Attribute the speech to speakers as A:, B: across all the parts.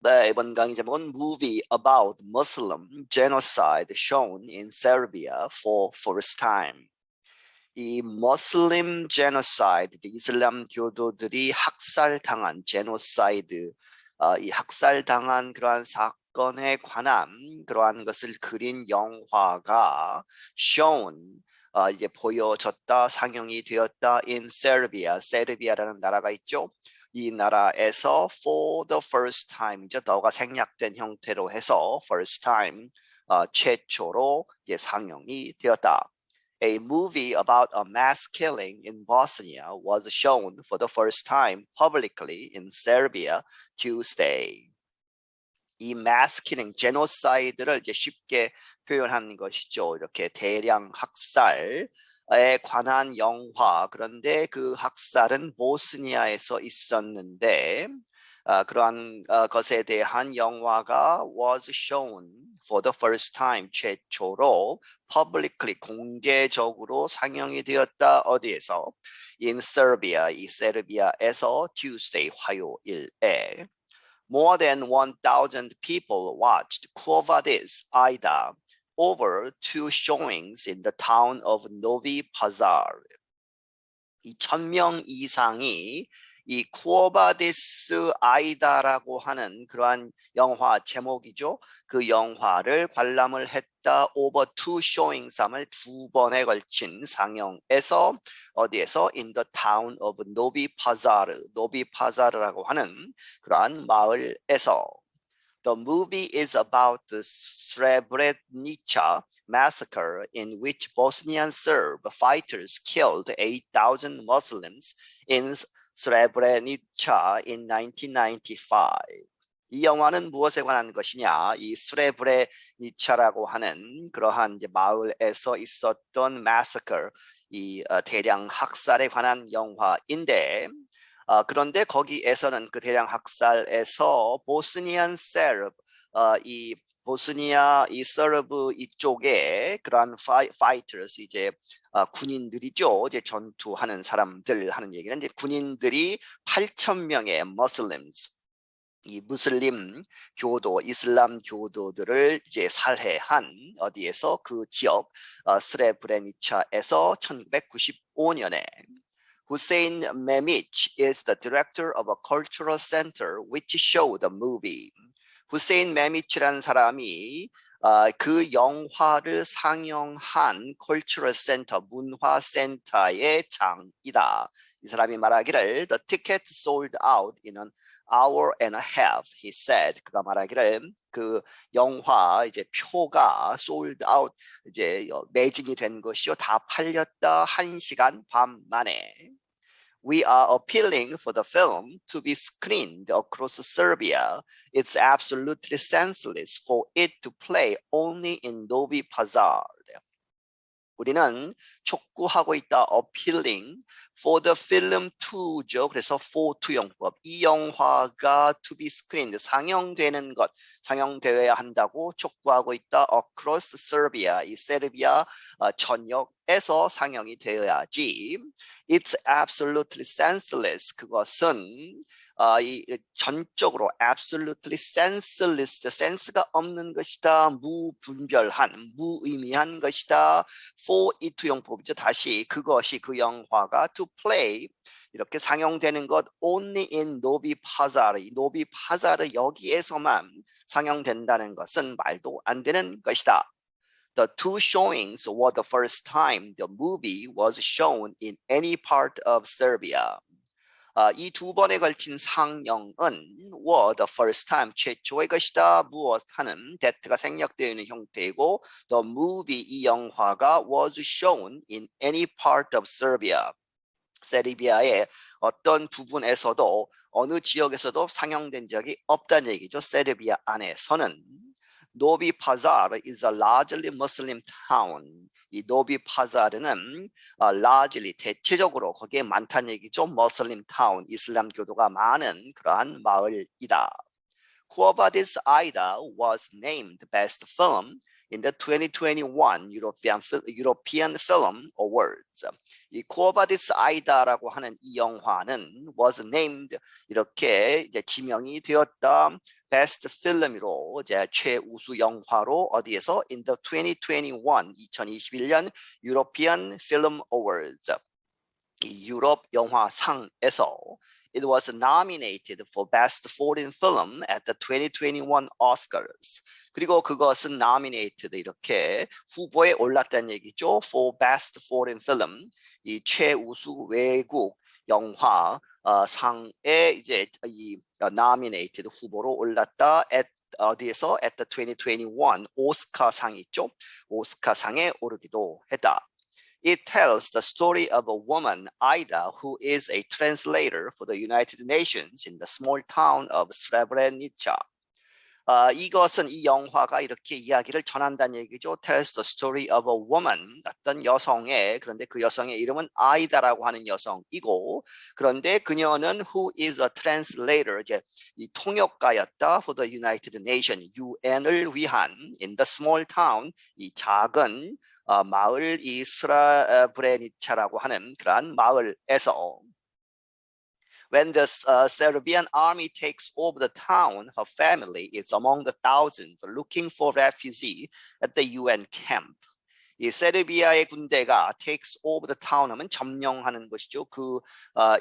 A: 네, 이번 강의 제목은 Movie about Muslim Genocide shown in Serbia for first time. 이 Muslim Genocide, 이슬람 교도들이 학살당한 Genocide, 이 학살당한 그러한 사건에 관한 그러한 것을 그린 영화가 shown, 이제 보여졌다, 상영이 되었다 in Serbia, 세르비아라는 나라가 있죠. 이 나라에서 for the first time, 이제 더가 생략된 형태로 해서 first time, 최초로 이제 상영이 되었다. A movie about a mass killing in Bosnia was shown for the first time publicly in Serbia Tuesday. 이 mass killing, genocide를 이제 쉽게 표현한 것이죠. 이렇게 대량 학살에 관한 영화. 그런데 그 학살은 보스니아에서 있었는데 그러한 것에 대한 영화가 was shown for the first time, 최초로 publicly, 공개적으로 상영이 되었다. 어디에서? In Serbia, 이 세르비아에서 Tuesday, 화요일에. More than 1,000 people watched Quo Vadis Aida over two showings in the town of Novi Pazar. 이 1,000명 이상이 이 쿠오바디스 아이다라고 하는 그러한 영화 제목이죠. 그 영화를 관람을 했다. over two showings, 두 번에 걸친 상영에서 어디에서? in the town of Novi Pazar, 노비 파자르라고 하는 그러한 마을에서. The movie is about the Srebrenica massacre in which Bosnian Serb fighters killed 8,000 Muslims in Srebrenica in 1995. 이 영화는 무엇에 관한 것이냐? 이 스레브레니차라고 하는 그러한 이제 마을에서 있었던 massacre, 이 대량 학살에 관한 영화인데, 그런데 거기에서는 그 대량 학살에서 보스니안 세르브, 이 보스니아 이 서브 이쪽에 그러한 fighters, 이제 군인들이죠. 이제 전투하는 사람들 하는 얘기는 이제 군인들이 8,000명의 Muslims, 이 무슬림 교도, 이슬람 교도들을 이제 살해한 어디에서? 그 지역 스레브레니차에서 1995년에. Hussein Memic is the director of a cultural center which showed the movie. 후세인 메미치라는 사람이 그 영화를 상영한 컬처럴 센터, 문화센터의 장이다. 이 사람이 말하기를 The ticket sold out in an hour and a half, he said. 그가 말하기를 그 영화 이제 표가 sold out, 이제 매진이 된 것이요, 다 팔렸다. 1시간 반 만에. We are appealing for the film to be screened across Serbia. It's absolutely senseless for it to play only in Novi Pazar. 우리는 촉구하고 있다. appealing for the film to죠. 그래서 for to 용법. 이 영화가 to be screened, 상영되는 것, 상영되어야 한다고 촉구하고 있다. across Serbia, 이 세르비아 전역에서 상영이 되어야지. It's absolutely senseless. 그것은 전적으로 absolutely senseless, 센스가 없는 것이다. 무분별한, 무의미한 것이다. for it 용법이죠. 다시 그것이, 그 영화가 to play, 이렇게 상영되는 것 only in Novi Pazar, 노비 파자르 여기에서만 상영된다는 것은 말도 안 되는 것이다. The two showings were the first time the movie was shown in any part of Serbia. 이 두 번에 걸친 상영은 were the first time, 최초의 것이다. 무엇 하는 that가 생략되어 있는 형태이고, the movie, 이 영화가 was shown in any part of Serbia. 세르비아의 어떤 부분에서도, 어느 지역에서도 상영된 적이 없다는 얘기죠. 세르비아 안에서는. Novi Pazar is a largely Muslim town. 이 노비 파자르는 largely, 대체적으로 거기에 많다는 얘기죠. Muslim town, 이슬람 교도가 많은 그러한 마을이다. Quo Vadis Aida was named best film in the 2021 European Film Awards. 이 쿠어바디스 아이다라고 하는 이 영화는 was named 이렇게 이제 지명이 되었다. 베스트 필름으로 이제 최우수 영화로 어디에서 in the 2021 European Film Awards. 이 유럽 영화상에서 it was nominated for Best Foreign Film at the 2021 Oscars. 그리고 그것은 nominated 이렇게 후보에 올랐다는 얘기죠. For Best Foreign Film, 이 최우수 외국 영화 상에 이제 이 nominated 후보로 올랐다. at 어디에서 at the 2021 오스카상이 있죠. 오스카상에 오르기도 했다. It tells the story of a woman, Ida, who is a translator for the United Nations in the small town of Srebrenica. 이것은 이 영화가 이렇게 이야기를 전한다는 얘기죠. Tells the story of a woman, 어떤 여성의, 그런데 그 여성의 이름은 아이다라고 하는 여성이고, 그런데 그녀는 who is a translator, 이제 이 통역가였다 for the United Nations, UN을 위한 in the small town, 이 작은 마을 이 스라브레니차라고 하는 그러한 마을에서 When the Serbian army takes over the town, her family is among the thousands looking for refugee at the UN camp. 이 세르비아의 군대가 takes over the town 하면 점령하는 것이죠.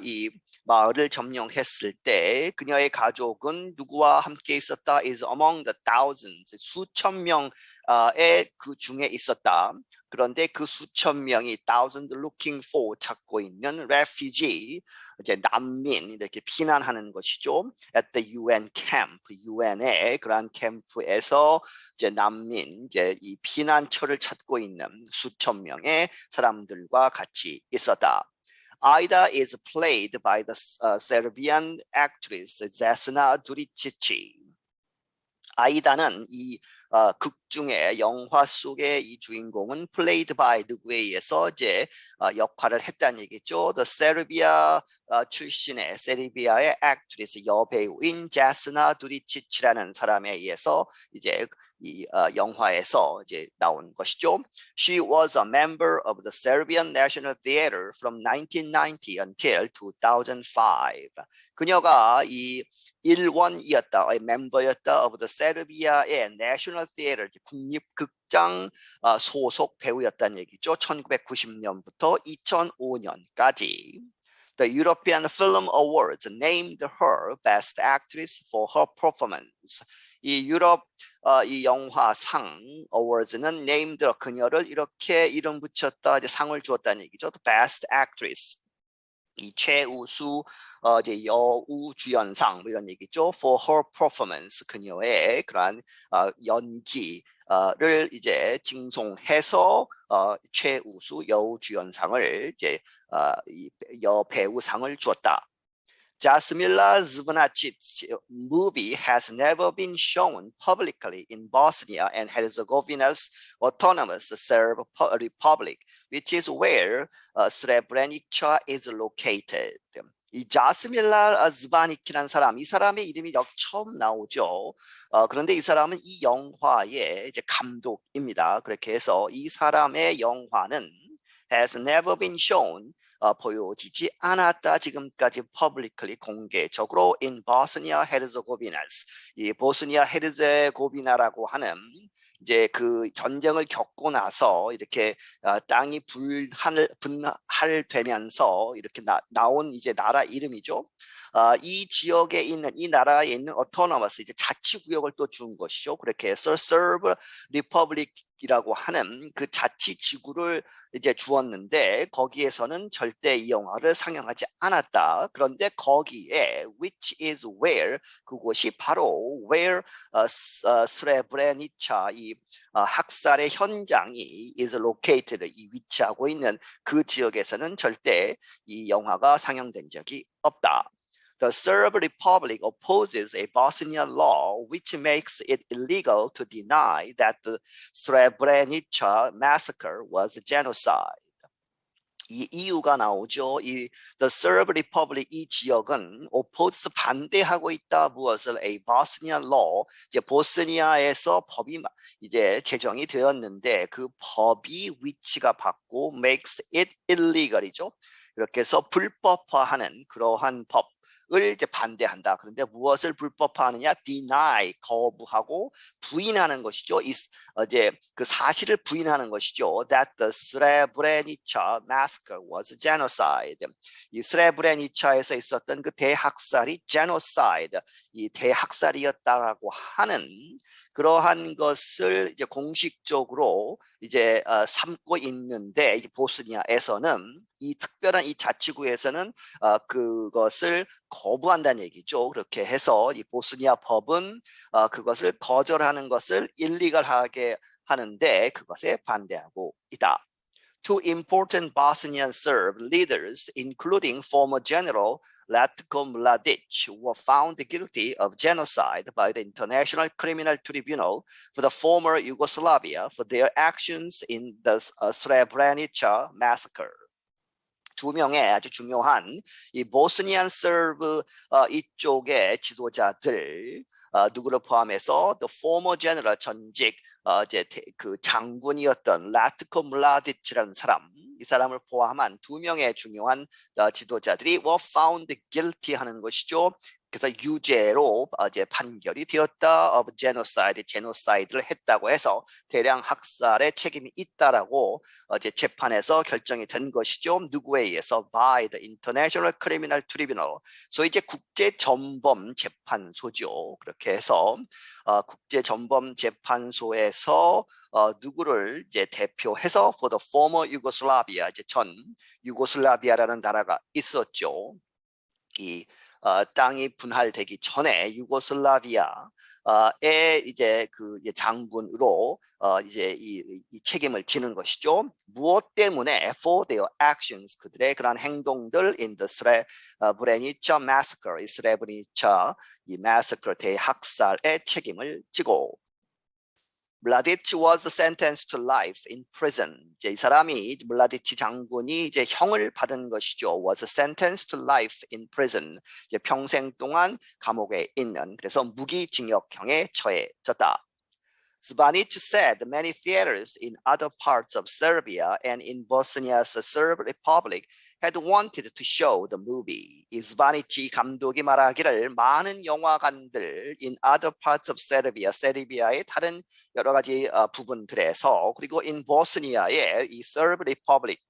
A: 이 마을을 점령했을 때 그녀의 가족은 누구와 함께 있었다? is among the thousands, 수천 명의 그 중에 있었다. 그런데 그 수천 명이 thousand looking for 찾고 있는 refugee, 이제 난민 이렇게 피난하는 것이죠. At the UN camp, UN의 그러한 캠프에서 이제 난민, 이제 이 피난처를 찾고 있는 수천 명의 사람들과 같이 있었다. Ida is played by the Serbian actress Vesna Duricic. 아이다는 이 극 중에 영화 속의 이 주인공은 played by 누구에 의해서 이제 역할을 했다는 얘기죠. The Serbia 출신의 세르비아의 actress 여배우인 제스나 두리치치라는 사람에 의해서 이제 이 영화에서 이제 나온 것이죠. She was a member of the Serbian National Theater from 1990 until 2005. 그녀가 이 일원이었다, 멤버였다 of the Serbia의 National Theater, 국립극장 소속 배우였다는 얘기죠. 1990년부터 2005년까지. The European Film Awards named her Best Actress for her performance. 이 유럽 이 영화상 awards는 named 그녀를 이렇게 이름 붙였다, 이제 상을 주었다는 얘기죠. The Best Actress. 이 최우수 이제 여우 주연상 이런 얘기죠. For her performance, 그녀의 그러한 연기를 이제 징송해서 최우수 여우 주연상을 이제 여배우상을 주었다. Jasmila Zvonacic's movie has never been shown publicly in Bosnia and Herzegovina's autonomous Serb Republic, which is where Srebrenica is located. 이 자스밀라ズバニキ라는 사람, 이 사람의 이름이 처음 나오죠. 그런데 이 사람은 이 영화의 이제 감독입니다. 그렇게 해서 이 사람의 영화는 has never been shown, 보여지지 않았다. 지금까지 publicly 공개적으로 in Bosnia Herzegovina. 이 보스니아 헤르제고비나라고 하는 이제 그 전쟁을 겪고 나서 이렇게 땅이 분할되면서 이렇게 나온 이제 나라 이름이죠. 이 지역에 있는 이 나라에 있는 autonomous 이제 자치구역을 또 준 것이죠. 그렇게 해서 Serb Republic이라고 하는 그 자치지구를 이제 주었는데 거기에서는 절대 이 영화를 상영하지 않았다. 그런데 거기에 which is where, 그곳이 바로 where 스레브레니차 이 학살의 현장이 is located, 이 위치하고 있는 그 지역에서는 절대 이 영화가 상영된 적이 없다. The Serb Republic opposes a Bosnian law which makes it illegal to deny that the Srebrenica massacre was genocide. 이 이유가 나오죠. 이 The Serb Republic 이 지역은 oppose 반대하고 있다. 무엇을? A Bosnian law. 이제 보스니아에서 법이 이제 제정이 되었는데 그 법이 위치가 바뀌고 makes it illegal이죠. 이렇게 해서 불법화하는 그러한 법을 이제 반대한다. 그런데 무엇을 불법화하느냐? Deny 거부하고 부인하는 것이죠. 이제 그 사실을 부인하는 것이죠. That the Srebrenica massacre was genocide. 이 스레브레니차에서 있었던 그 대학살이 genocide, 이 대학살이었다라고 하는 그러한 것을 이제 공식적으로 이제 삼고 있는데 이 보스니아에서는 이 특별한 이 자치구에서는 그것을 거부한다는 얘기죠. 그렇게 해서 이 보스니아 법은 그것을 거절하는 것을 일리갈하게 하는데 그것에 반대하고 있다. Two important Bosnian Serb leaders, including former General Ratko Mladic, were found guilty of genocide by the International Criminal Tribunal for the former Yugoslavia for their actions in the Srebrenica massacre. 두 명의 아주 중요한 이 보스니안 서브 이쪽의 지도자들 누구를 포함해서 the former general 전직 이제 그 장군이었던 라트코 물라디치라는 사람, 이 사람을 포함한 두 명의 중요한 지도자들이 were found guilty 하는 것이죠. 그래서 유죄로 이제 판결이 되었다. of genocide, 제노사이드를 했다고 해서 대량 학살의 책임이 있다라고 이제 재판에서 결정이 된 것이죠. 누구에 의해서? by the International Criminal Tribunal. 소위 이제 국제전범 재판소죠. 그렇게 해서 국제전범 재판소에서 누구를 이제 대표해서 for the former Yugoslavia, 이제 전 유고슬라비아라는 나라가 있었죠. 이 땅이 분할되기 전에 유고슬라비아의 이제 그 장군으로 이제 이 책임을 지는 것이죠. 무엇 때문에? For their actions, 그들의 그런 행동들 in the Srebrenica massacre, 이 스레브레니차 이 massacre 대학살의 책임을 지고. Mladic was sentenced to life in prison. 이제 이 사람이 물라디치 장군이 이제 형을 받은 것이죠. Was sentenced to life in prison. 이제 평생 동안 감옥에 있는, 그래서 무기징역형에 처해졌다. Zvanic said many theaters in other parts of Serbia and in Bosnia's Serb Republic had wanted to show the movie. 이스바니치 감독이 말하기를 많은 영화관들 in other parts of Serbia, 세르비아의 다른 여러 가지 부분들에서, 그리고 in 보스니아의 이 Serb Republic,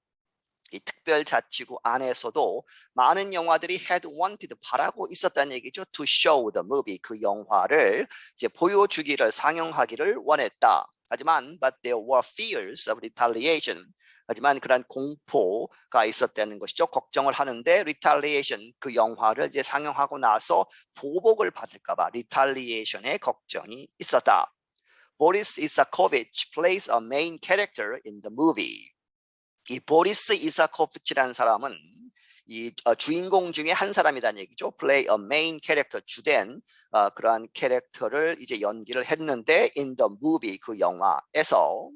A: 이 특별자치구 안에서도 많은 영화들이 had wanted, 바라고 있었다는 얘기죠. To show the movie, 그 영화를 이제 보여주기를, 상영하기를 원했다. 하지만 but there were fears of retaliation. 하지만 그런 공포가 있었다는 것이죠. 걱정을 하는데 retaliation, 그 영화를 이제 상영하고 나서 보복을 받을까봐 retaliation의 걱정이 있었다. Boris Isakovich plays a main character in the movie. 이 보리스 이사코프치라는 사람은 이 주인공 중에 한 사람이라는 얘기죠. Play a main character, 주된 그러한 캐릭터를 이제 연기를 했는데 in the movie, 그 영화에서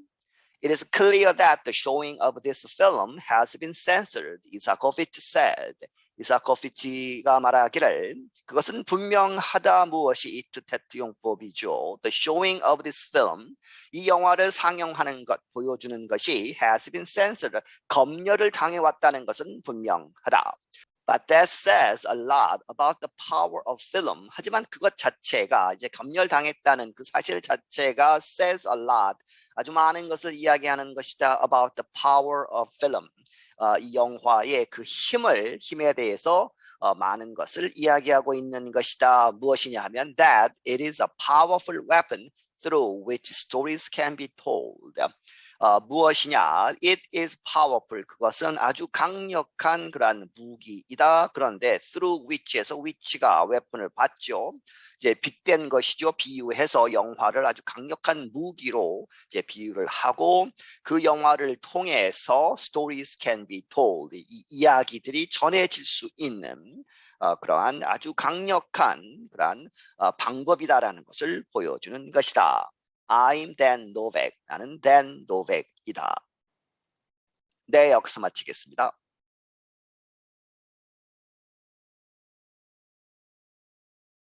A: It is clear that the showing of this film has been censored, Isakovich said. 이사코피치가 말하기를 그것은 분명하다. 무엇이 이트테트 용법이죠. The showing of this film, 이 영화를 상영하는 것, 보여주는 것이 has been censored, 검열을 당해왔다는 것은 분명하다. But that says a lot about the power of film. 하지만 그것 자체가, 이제 검열당했다는 그 사실 자체가 says a lot, 아주 많은 것을 이야기하는 것이다. About the power of film. 이 영화의 그 힘에 대해서 많은 것을 이야기하고 있는 것이다. 무엇이냐 하면 that it is a powerful weapon through which stories can be told. 무엇이냐? It is powerful. 그것은 아주 강력한 그러한 무기이다. 그런데 through which에서 which가 weapon을 받죠. 이제 빗댄 것이죠. 비유해서 영화를 아주 강력한 무기로 이제 비유를 하고 그 영화를 통해서 stories can be told. 이 이야기들이 전해질 수 있는 그러한 아주 강력한 그러한 방법이다라는 것을 보여주는 것이다. I'm Dan Novak. 나는 Dan Novak이다. 네, 여기서 마치겠습니다.